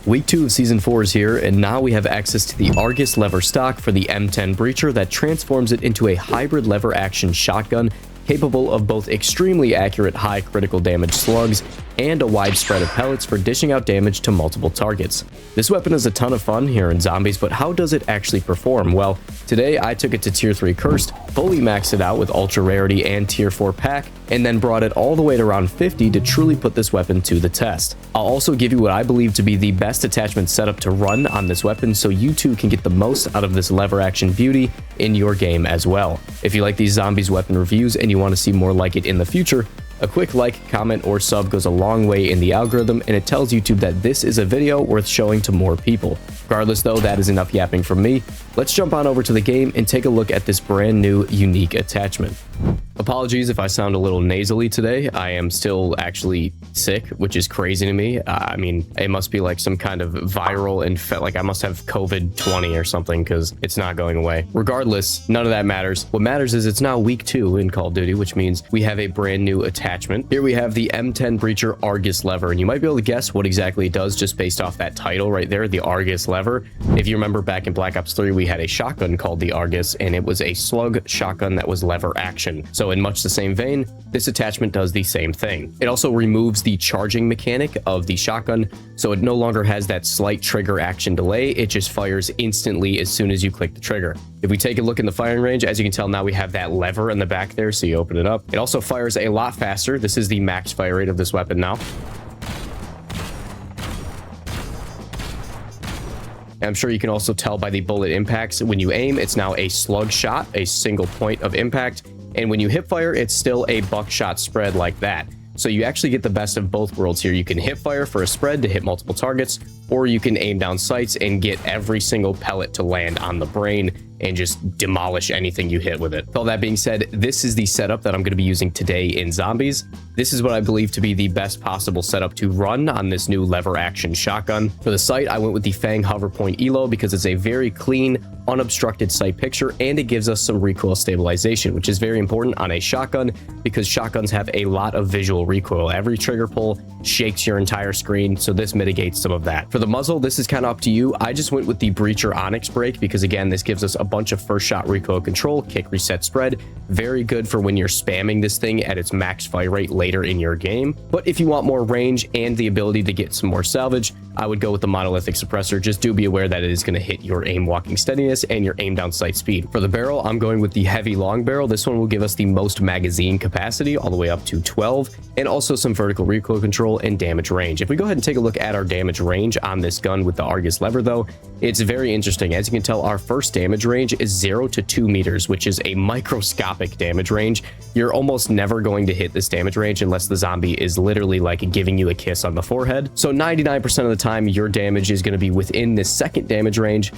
Week 2 of Season 4 is here, and now we have access to the Argus Lever stock for the M10 Breacher that transforms it into a hybrid lever action shotgun capable of both extremely accurate high critical damage slugs and a wide spread of pellets for dishing out damage to multiple targets. This weapon is a ton of fun here in Zombies, but how does it actually perform? Well, today I took it to Tier 3 Cursed, fully maxed it out with Ultra Rarity and Tier 4 Pack, and then brought it all the way to round 50 to truly put this weapon to the test. I'll also give you what I believe to be the best attachment setup to run on this weapon so you too can get the most out of this lever action beauty in your game as well. If you like these Zombies weapon reviews and you want to see more like it in the future, a quick like, comment, or sub goes a long way in the algorithm, and it tells YouTube that this is a video worth showing to more people. Regardless though, that is enough yapping from me. Let's jump on over to the game and take a look at this brand new unique attachment. Apologies if I sound a little nasally today. I am still actually sick, which is crazy to me. I mean, it must be like some kind of viral like I must have COVID-20 or something because it's not going away. Regardless, none of that matters. What matters is it's now week 2 in Call of Duty, which means we have a brand new attachment. Here we have the M10 Breacher Argus Lever, and you might be able to guess what exactly it does just based off that title right there, the Argus Lever. If you remember back in Black Ops 3, we had a shotgun called the Argus, and it was a slug shotgun that was lever action. So in much the same vein, this attachment does the same thing. It also removes the charging mechanic of the shotgun, so it no longer has that slight trigger action delay. It just fires instantly as soon as you click the trigger. If we take a look in the firing range, as you can tell now we have that lever in the back there, so you open it up. It also fires a lot faster. This is the max fire rate of this weapon now. I'm sure you can also tell by the bullet impacts. When you aim, it's now a slug shot, a single point of impact. And when you hip fire, it's still a buckshot spread like that. So you actually get the best of both worlds here. You can hip fire for a spread to hit multiple targets, or you can aim down sights and get every single pellet to land on the brain and just demolish anything you hit with it. With all that being said, this is the setup that I'm going to be using today in Zombies. This is what I believe to be the best possible setup to run on this new lever action shotgun. For the sight, I went with the Fang Hover Point Elo because it's a very clean, unobstructed sight picture, and it gives us some recoil stabilization, which is very important on a shotgun because shotguns have a lot of visual recoil. Every trigger pull shakes your entire screen, so this mitigates some of that. For the muzzle, this is kind of up to you. I just went with the Breacher Onyx brake because again, this gives us a bunch of first shot recoil control, kick, reset, spread. Very good for when you're spamming this thing at its max fire rate later in your game. But if you want more range and the ability to get some more salvage, I would go with the monolithic suppressor. Just do be aware that it is going to hit your aim walking steadiness and your aim down sight speed. For the barrel, I'm going with the heavy long barrel. This one will give us the most magazine capacity, all the way up to 12, and also some vertical recoil control and damage range. If we go ahead and take a look at our damage range on this gun with the Argus Lever though, it's very interesting. As you can tell, our first damage range is 0 to 2 meters, which is a microscopic damage range. You're almost never going to hit this damage range unless the zombie is literally like giving you a kiss on the forehead. So 99% of the time, your damage is going to be within this second damage range,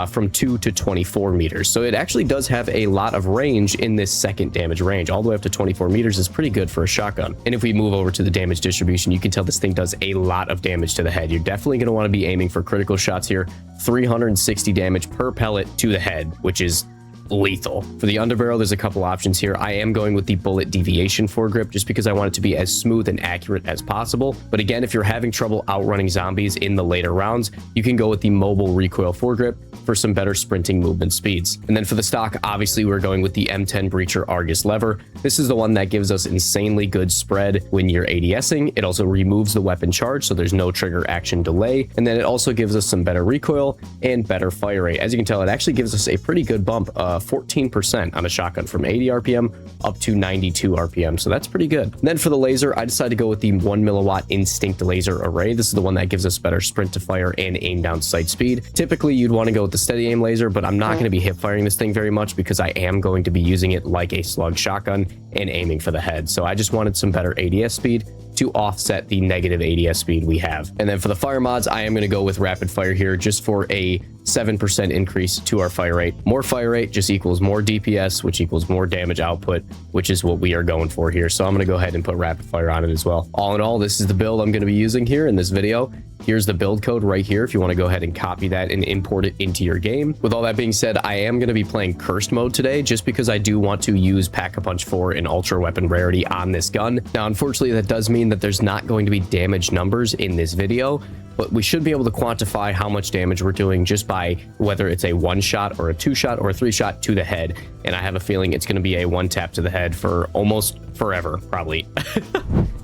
from 2 to 24 meters. So it actually does have a lot of range in this second damage range. All the way up to 24 meters is pretty good for a shotgun. And if we move over to the damage distribution, you can tell this thing does a lot of damage to the head. You're definitely going to want to be aiming for critical shots here. 360 damage per pellet to the head, which is lethal. For the underbarrel, there's a couple options here. I am going with the bullet deviation foregrip just because I want it to be as smooth and accurate as possible. But again, if you're having trouble outrunning zombies in the later rounds, you can go with the mobile recoil foregrip for some better sprinting movement speeds. And then for the stock, obviously we're going with the M10 Breacher Argus Lever. This is the one that gives us insanely good spread when you're ADSing. It also removes the weapon charge, so there's no trigger action delay. And then it also gives us some better recoil and better fire rate. As you can tell, it actually gives us a pretty good bump, 14% on a shotgun from 80 RPM up to 92 RPM. So that's pretty good. And then for the laser, I decided to go with the 1 milliwatt instinct laser array. This is the one that gives us better sprint to fire and aim down sight speed. Typically, you'd want to go with the steady aim laser, but I'm not going to be hip firing this thing very much because I am going to be using it like a slug shotgun and aiming for the head. So I just wanted some better ADS speed to offset the negative ADS speed we have. And then for the fire mods, I am going to go with rapid fire here just for a 7% increase to our fire rate. More fire rate just equals more DPS, which equals more damage output, which is what we are going for here. So I'm going to go ahead and put rapid fire on it as well. All in all, this is the build I'm going to be using here in this video. Here's the build code right here if you want to go ahead and copy that and import it into your game. With all that being said, I am going to be playing Cursed mode today just because I do want to use Pack-a-Punch 4 and Ultra Weapon Rarity on this gun. Now, unfortunately, that does mean mean that there's not going to be damage numbers in this video, but we should be able to quantify how much damage we're doing just by whether it's a 1-shot or a 2-shot or a 3-shot to the head. And I have a feeling it's going to be a 1-tap to the head for almost forever, probably.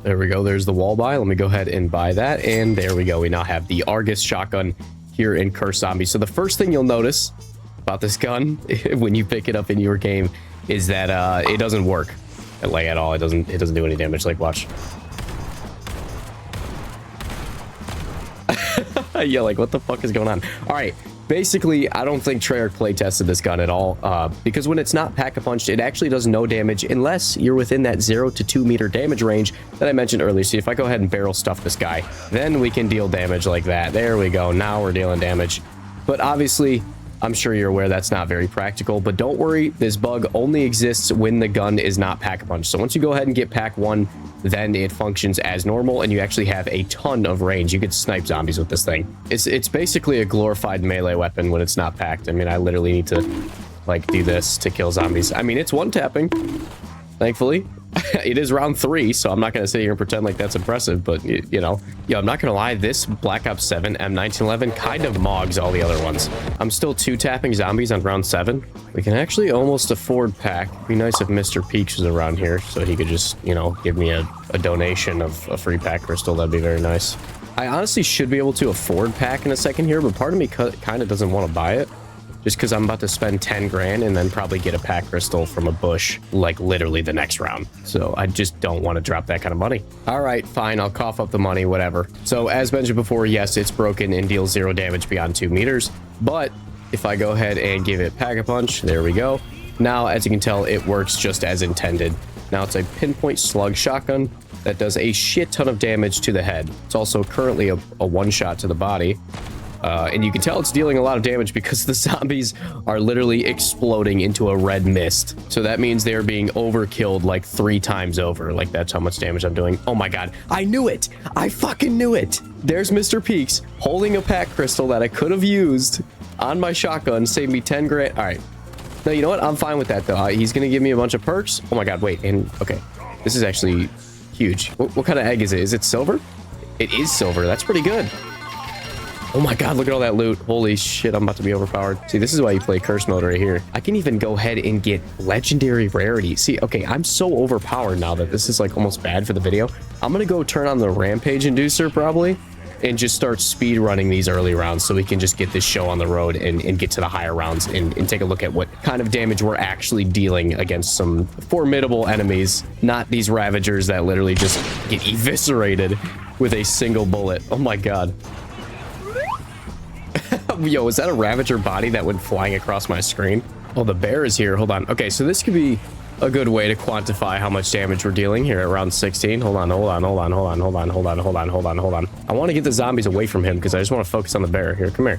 There we go. There's the wall buy. Let me go ahead and buy that. And there we go. We now have the Argus shotgun here in Cursed Zombies. So the first thing you'll notice about this gun when you pick it up in your game is that it doesn't work like at all. It doesn't do any damage. Like, watch. Yeah, like what the fuck is going on? All right, basically I don't think Treyarch play tested this gun at all, because when it's not pack-a-punched, it actually does no damage unless you're within that 0 to 2 meter damage range that I mentioned earlier. See, if I go ahead and barrel stuff this guy, then we can deal damage like that. There we go. Now we're dealing damage. But obviously, I'm sure you're aware that's not very practical, but don't worry, this bug only exists when the gun is not pack-a-punch. So once you go ahead and get pack 1, then it functions as normal, and you actually have a ton of range. You could snipe zombies with this thing. It's basically a glorified melee weapon when it's not packed. I mean, I literally need to, like, do this to kill zombies. I mean, it's one-tapping, thankfully. It is round 3, so I'm not going to sit here and pretend like that's impressive, but, you know. Yeah, I'm not going to lie, this Black Ops 7 M1911 kind of mogs all the other ones. I'm still 2-tapping zombies on round 7. We can actually almost afford pack. It'd be nice if Mr. Peaks was around here, so he could just, you know, give me a donation of a free pack crystal. That'd be very nice. I honestly should be able to afford pack in a second here, but part of me kind of doesn't want to buy it. Just because I'm about to spend 10 grand and then probably get a pack crystal from a bush, like literally the next round. So I just don't want to drop that kind of money. All right, fine. I'll cough up the money, whatever. So as mentioned before, yes, it's broken and deals 0 damage beyond 2 meters. But if I go ahead and give it pack-a-punch, there we go. Now, as you can tell, it works just as intended. Now it's a pinpoint slug shotgun that does a shit ton of damage to the head. It's also currently a 1-shot to the body. And you can tell it's dealing a lot of damage because the zombies are literally exploding into a red mist. So that means they're being overkilled like 3 times over. Like, that's how much damage I'm doing. Oh my god. I knew it. I fucking knew it. There's Mr. Peaks holding a pack crystal that I could have used on my shotgun. Saved me 10 grand. All right. No, you know what? I'm fine with that, though. He's going to give me a bunch of perks. Oh my god. Wait. And okay. This is actually huge. What kind of egg is it? Is it silver? It is silver. That's pretty good. Oh my god, look at all that loot. Holy shit, I'm about to be overpowered. See, this is why you play curse mode right here. I can even go ahead and get legendary rarity. See, okay, I'm so overpowered now that this is like almost bad for the video. I'm gonna go turn on the rampage inducer probably and just start speed running these early rounds so we can just get this show on the road and get to the higher rounds and take a look at what kind of damage we're actually dealing against some formidable enemies, not these ravagers that literally just get eviscerated with a single bullet. Oh my god. Yo, is that a Ravager body that went flying across my screen? Oh, the bear is here. Hold on. Okay, so this could be a good way to quantify how much damage we're dealing here at round 16. Hold on. I want to get the zombies away from him because I just want to focus on the bear. Here, come here.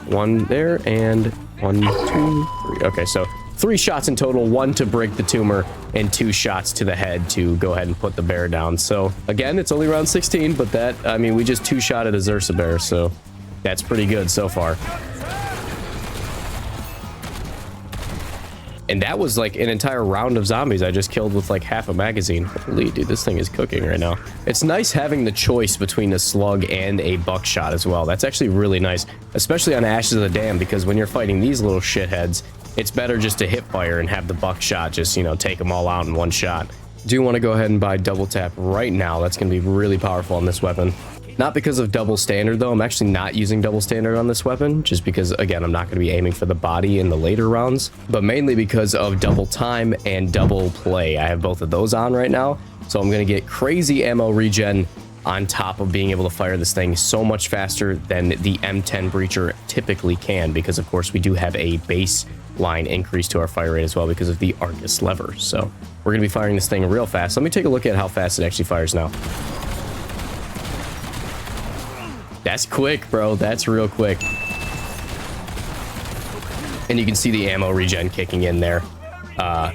1 there and 1, 2, 3. Okay, so 3 shots in total, 1 to break the tumor and 2 shots to the head to go ahead and put the bear down. So again, it's only round 16, but that, I mean, we just 2-shotted a Zersa bear, so that's pretty good so far. And that was like an entire round of zombies I just killed with like half a magazine. Holy dude, this thing is cooking right now. It's nice having the choice between a slug and a buckshot as well. That's actually really nice, especially on Ashes of the Dam, because when you're fighting these little shitheads, it's better just to hip fire and have the buckshot just, you know, take them all out in 1 shot. Do want to go ahead and buy double tap right now. That's going to be really powerful on this weapon. Not because of double standard, though. I'm actually not using double standard on this weapon, just because, again, I'm not going to be aiming for the body in the later rounds, but mainly because of double time and double play. I have both of those on right now, so I'm going to get crazy ammo regen on top of being able to fire this thing so much faster than the M10 Breacher typically can, because, of course, we do have a baseline increase to our fire rate as well because of the Argus lever. So we're going to be firing this thing real fast. Let me take a look at how fast it actually fires now. That's quick, bro. That's real quick. And you can see the ammo regen kicking in there.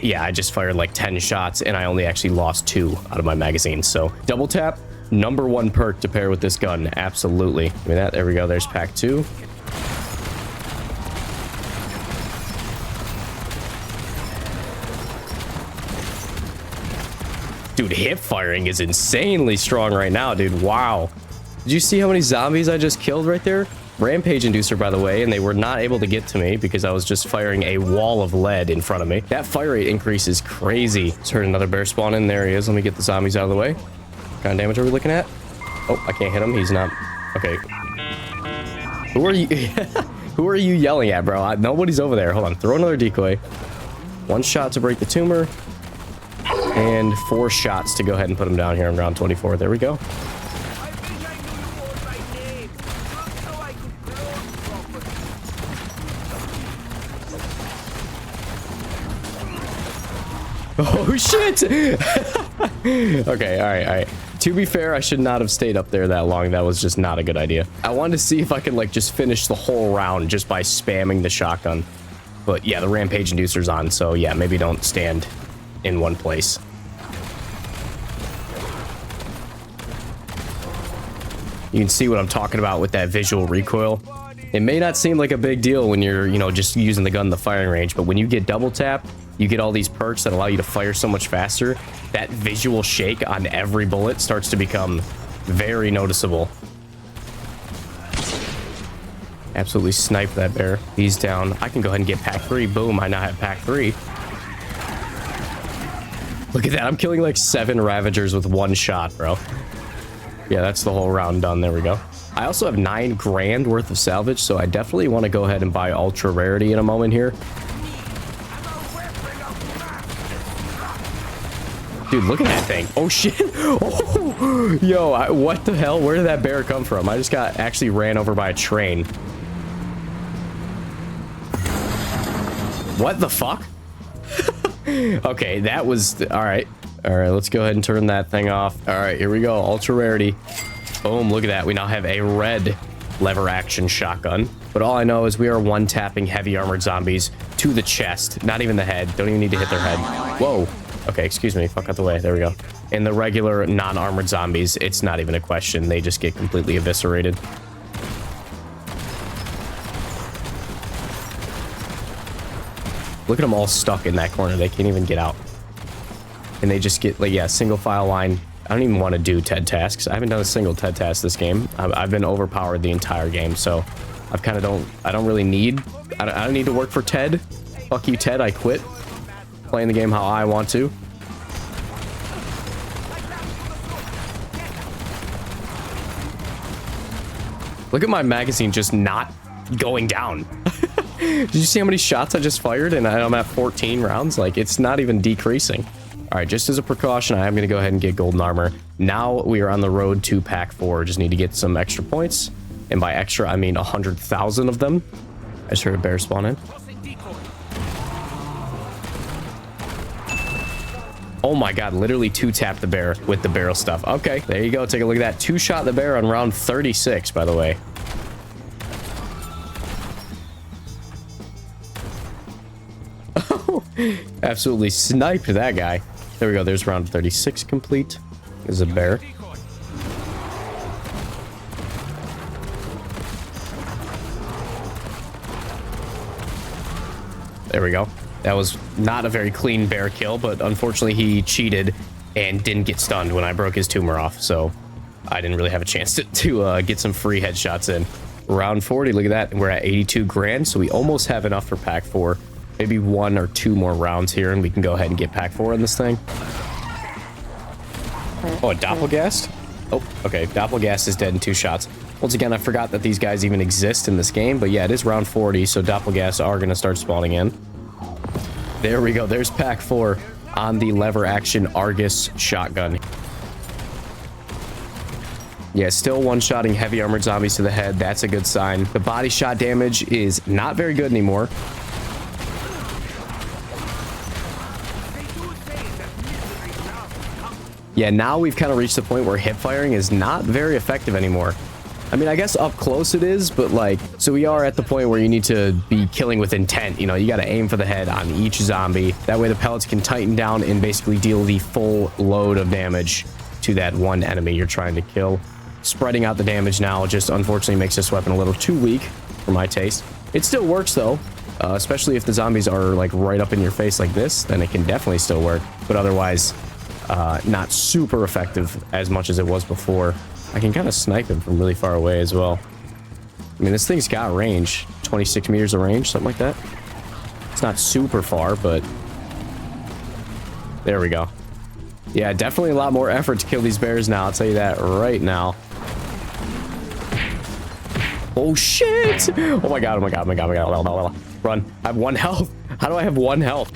Yeah, I just fired like 10 shots and I only actually lost 2 out of my magazine. So double tap, #1 perk to pair with this gun. Absolutely. Give me that. There we go. There's pack 2. Dude, hip firing is insanely strong right now, dude. Wow. Did you see how many zombies I just killed right there? Rampage inducer, by the way, and they were not able to get to me because I was just firing a wall of lead in front of me. That fire rate increase is crazy. Just heard another bear spawn in. There he is. Let me get the zombies out of the way. What kind of damage are we looking at? Oh, I can't hit him. He's not... Okay. Who are you? Who are you yelling at, bro? Nobody's over there. Hold on. Throw another decoy. 1 shot to break the tumor. And 4 shots to go ahead and put him down here in round 24. There we go. Oh, shit! Okay, all right. To be fair, I should not have stayed up there that long. That was just not a good idea. I wanted to see if I could, like, just finish the whole round just by spamming the shotgun. But, yeah, the Rampage Inducer's on, so, yeah, maybe don't stand in one place. You can see what I'm talking about with that visual recoil. It may not seem like a big deal when you're, you know, just using the gun in the firing range, but when you get double tap, you get all these perks that allow you to fire so much faster. That visual shake on every bullet starts to become very noticeable. Absolutely sniped that bear. He's down. I can go ahead and get pack 3. Boom, I now have pack 3. Look at that. I'm killing like 7 Ravagers with 1 shot, bro. Yeah, that's the whole round done. There we go. I also have 9 grand worth of salvage, so I definitely want to go ahead and buy Ultra Rarity in a moment here. Dude, look at that thing. Oh, shit. Oh, yo, what the hell? Where did that bear come from? I just got actually ran over by a train. What the fuck? Okay, that was... All right. All right, let's go ahead and turn that thing off. All right, here we go. Ultra Rarity. Boom, look at that. We now have a red lever action shotgun. But all I know is we are one-tapping heavy armored zombies to the chest. Not even the head. Don't even need to hit their head. Whoa. Okay, excuse me. Fuck out the way. There we go. In the regular non-armored zombies, it's not even a question. They just get completely eviscerated. Look at them all stuck in that corner. They can't even get out. And they just get, like, yeah, single file line. I don't even want to do TED tasks. I haven't done a single TED task this game. I've been overpowered the entire game, so I've kind of I don't really need... I don't need to work for TED. Fuck you, TED. I quit. Playing the game how I want to. Look at my magazine just not going down. Did you see how many shots I just fired? And I'm at 14 rounds. Like, it's not even decreasing. All right, just as a precaution, I am going to go ahead and get golden armor. Now we are on the road to pack 4. Just need to get some extra points. And by extra, I mean 100,000 of them. I just heard a bear spawn in. Oh my god, literally 2-tap the bear with the barrel stuff. Okay, there you go. Take a look at that. 2-shot the bear on round 36, by the way. Absolutely sniped that guy. There we go. There's round 36 complete. There's a bear. There we go. That was not a very clean bear kill, but unfortunately he cheated and didn't get stunned when I broke his tumor off, so I didn't really have a chance to get some free headshots in. Round 40, look at that. We're at 82 grand, so we almost have enough for pack 4. Maybe 1 or 2 more rounds here, and we can go ahead and get pack 4 in this thing. Oh, a Doppelgast? Oh, okay. Doppelgast is dead in 2 shots. Once again, I forgot that these guys even exist in this game, but yeah, it is round 40, so Doppelgasts are going to start spawning in. There we go. There's pack 4 on the lever action Argus shotgun. Yeah, still one-shotting heavy armored zombies to the head. That's a good sign. The body shot damage is not very good anymore. Yeah, now we've kind of reached the point where hip firing is not very effective anymore. I mean, I guess up close it is, but like, so we are at the point where you need to be killing with intent. You know, you got to aim for the head on each zombie. That way the pellets can tighten down and basically deal the full load of damage to that one enemy you're trying to kill. Spreading out the damage now just unfortunately makes this weapon a little too weak for my taste. It still works though, especially if the zombies are like right up in your face like this, then it can definitely still work. But otherwise, not super effective as much as it was before. I can kind of snipe him from really far away as well. I mean, this thing's got range, 26 meters of range, something like that. It's not super far, but there we go. Yeah, definitely a lot more effort to kill these bears now. I'll tell you that right now. Oh shit! Oh my god! Oh my god! Oh my god! Oh my god! Run! I have 1 health. How do I have 1 health?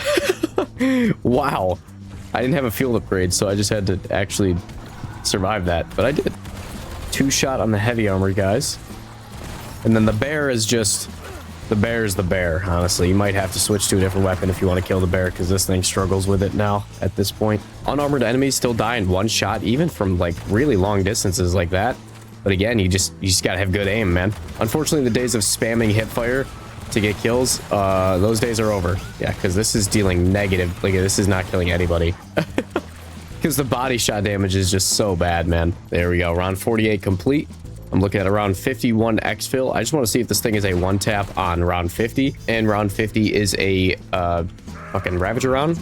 Wow! I didn't have a field upgrade, so I just had to actually survive that, but I did. 2 shot on the heavy armor, guys. And then the bear is just... The bear is the bear, honestly. You might have to switch to a different weapon if you want to kill the bear, because this thing struggles with it now at this point. Unarmored enemies still die in 1 shot, even from like really long distances like that. But again, you just gotta have good aim, man. Unfortunately, the days of spamming hipfire to get kills, those days are over. Yeah, because this is dealing negative. Like, this is not killing anybody. Because the body shot damage is just so bad, man. There we go. Round 48 complete. I'm looking at around 51 Exfil. I just want to see if this thing is a 1-tap on round 50. And round 50 is a fucking Ravager round.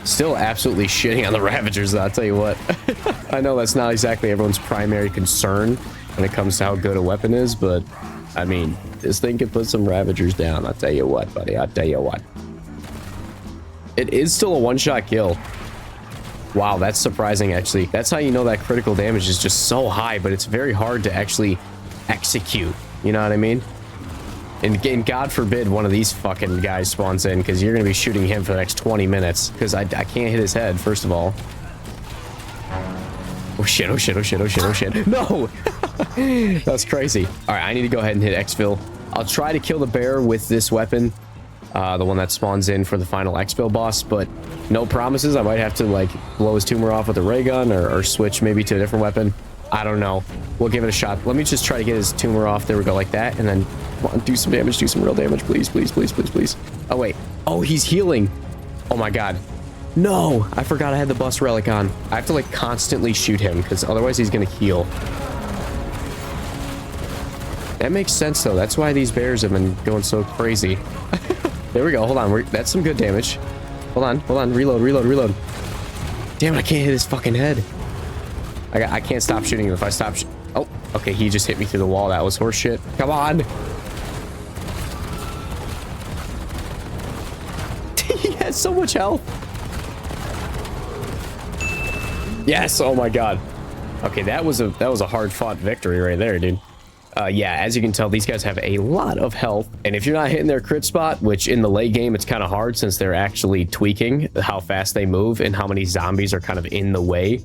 Still absolutely shitting on the Ravagers, though, I'll tell you what. I know that's not exactly everyone's primary concern when it comes to how good a weapon is, but I mean, this thing can put some Ravagers down. I'll tell you what, buddy. I'll tell you what. It is still a 1-shot kill. Wow, that's surprising, actually. That's how you know that critical damage is just so high, but it's very hard to actually execute. You know what I mean? And God forbid one of these fucking guys spawns in, because you're going to be shooting him for the next 20 minutes, because I can't hit his head, first of all. Oh shit, oh shit, oh shit, oh shit, oh shit. No! That's crazy. Alright, I need to go ahead and hit Exfil. I'll try to kill the bear with this weapon. The one that spawns in for the final Exfil boss, but no promises. I might have to like blow his tumor off with a ray gun or switch maybe to a different weapon. I don't know. We'll give it a shot. Let me just try to get his tumor off. There we go, like that, and then come on, do some damage, do some real damage, please, please, please, please, please. Oh wait, oh, he's healing. Oh my god, no, I forgot I had the bus relic on. I have to like constantly shoot him because otherwise he's gonna heal. That makes sense though. That's why these bears have been going so crazy. There we go. Hold on. That's some good damage. Hold on. Hold on. Reload. Reload. Reload. Damn it. I can't hit his fucking head. I can't stop shooting him if I stop. Oh, okay. He just hit me through the wall. That was horseshit. Come on. He has so much health. Yes. Oh my god. Okay. That was a hard fought victory right there, dude. Yeah, as you can tell, these guys have a lot of health, and if you're not hitting their crit spot, which in the late game it's kind of hard since they're actually tweaking how fast they move and how many zombies are kind of in the way,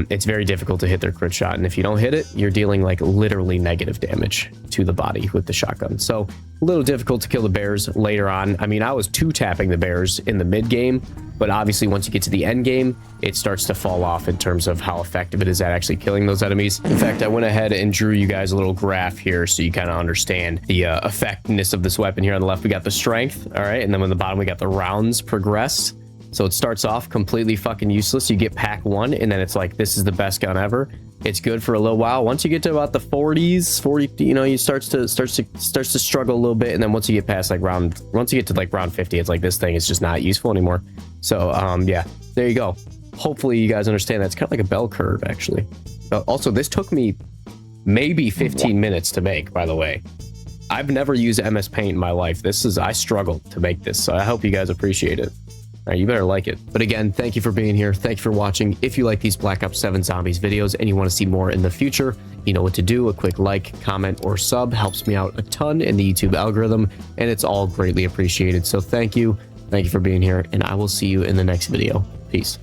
it's very difficult to hit their crit shot, and if you don't hit it, you're dealing like literally negative damage to the body with the shotgun. So a little difficult to kill the bears later on. I mean, I was 2-tapping the bears in the mid game, but obviously once you get to the end game, it starts to fall off in terms of how effective it is at actually killing those enemies. In fact, I went ahead and drew you guys a little graph here so you kind of understand the effectiveness of this weapon. Here on the left, we got the strength, all right? And then on the bottom, we got the rounds progressed. So it starts off completely fucking useless. You get pack 1, and then it's like, this is the best gun ever. It's good for a little while. Once you get to about the 40s, 40, you know, you starts to struggle a little bit, and then once you get past like round 50, it's like this thing is just not useful anymore. So yeah, there you go. Hopefully you guys understand that. It's kind of like a bell curve, actually. Also, this took me maybe 15 minutes to make, by the way. I've never used MS Paint in my life. I struggled to make this, so I hope you guys appreciate it. All right, you better like it. But again, thank you for being here. Thank you for watching. If you like these Black Ops 7 Zombies videos and you want to see more in the future, you know what to do. A quick like, comment, or sub helps me out a ton in the YouTube algorithm, and it's all greatly appreciated. So thank you. Thank you for being here, and I will see you in the next video. Peace.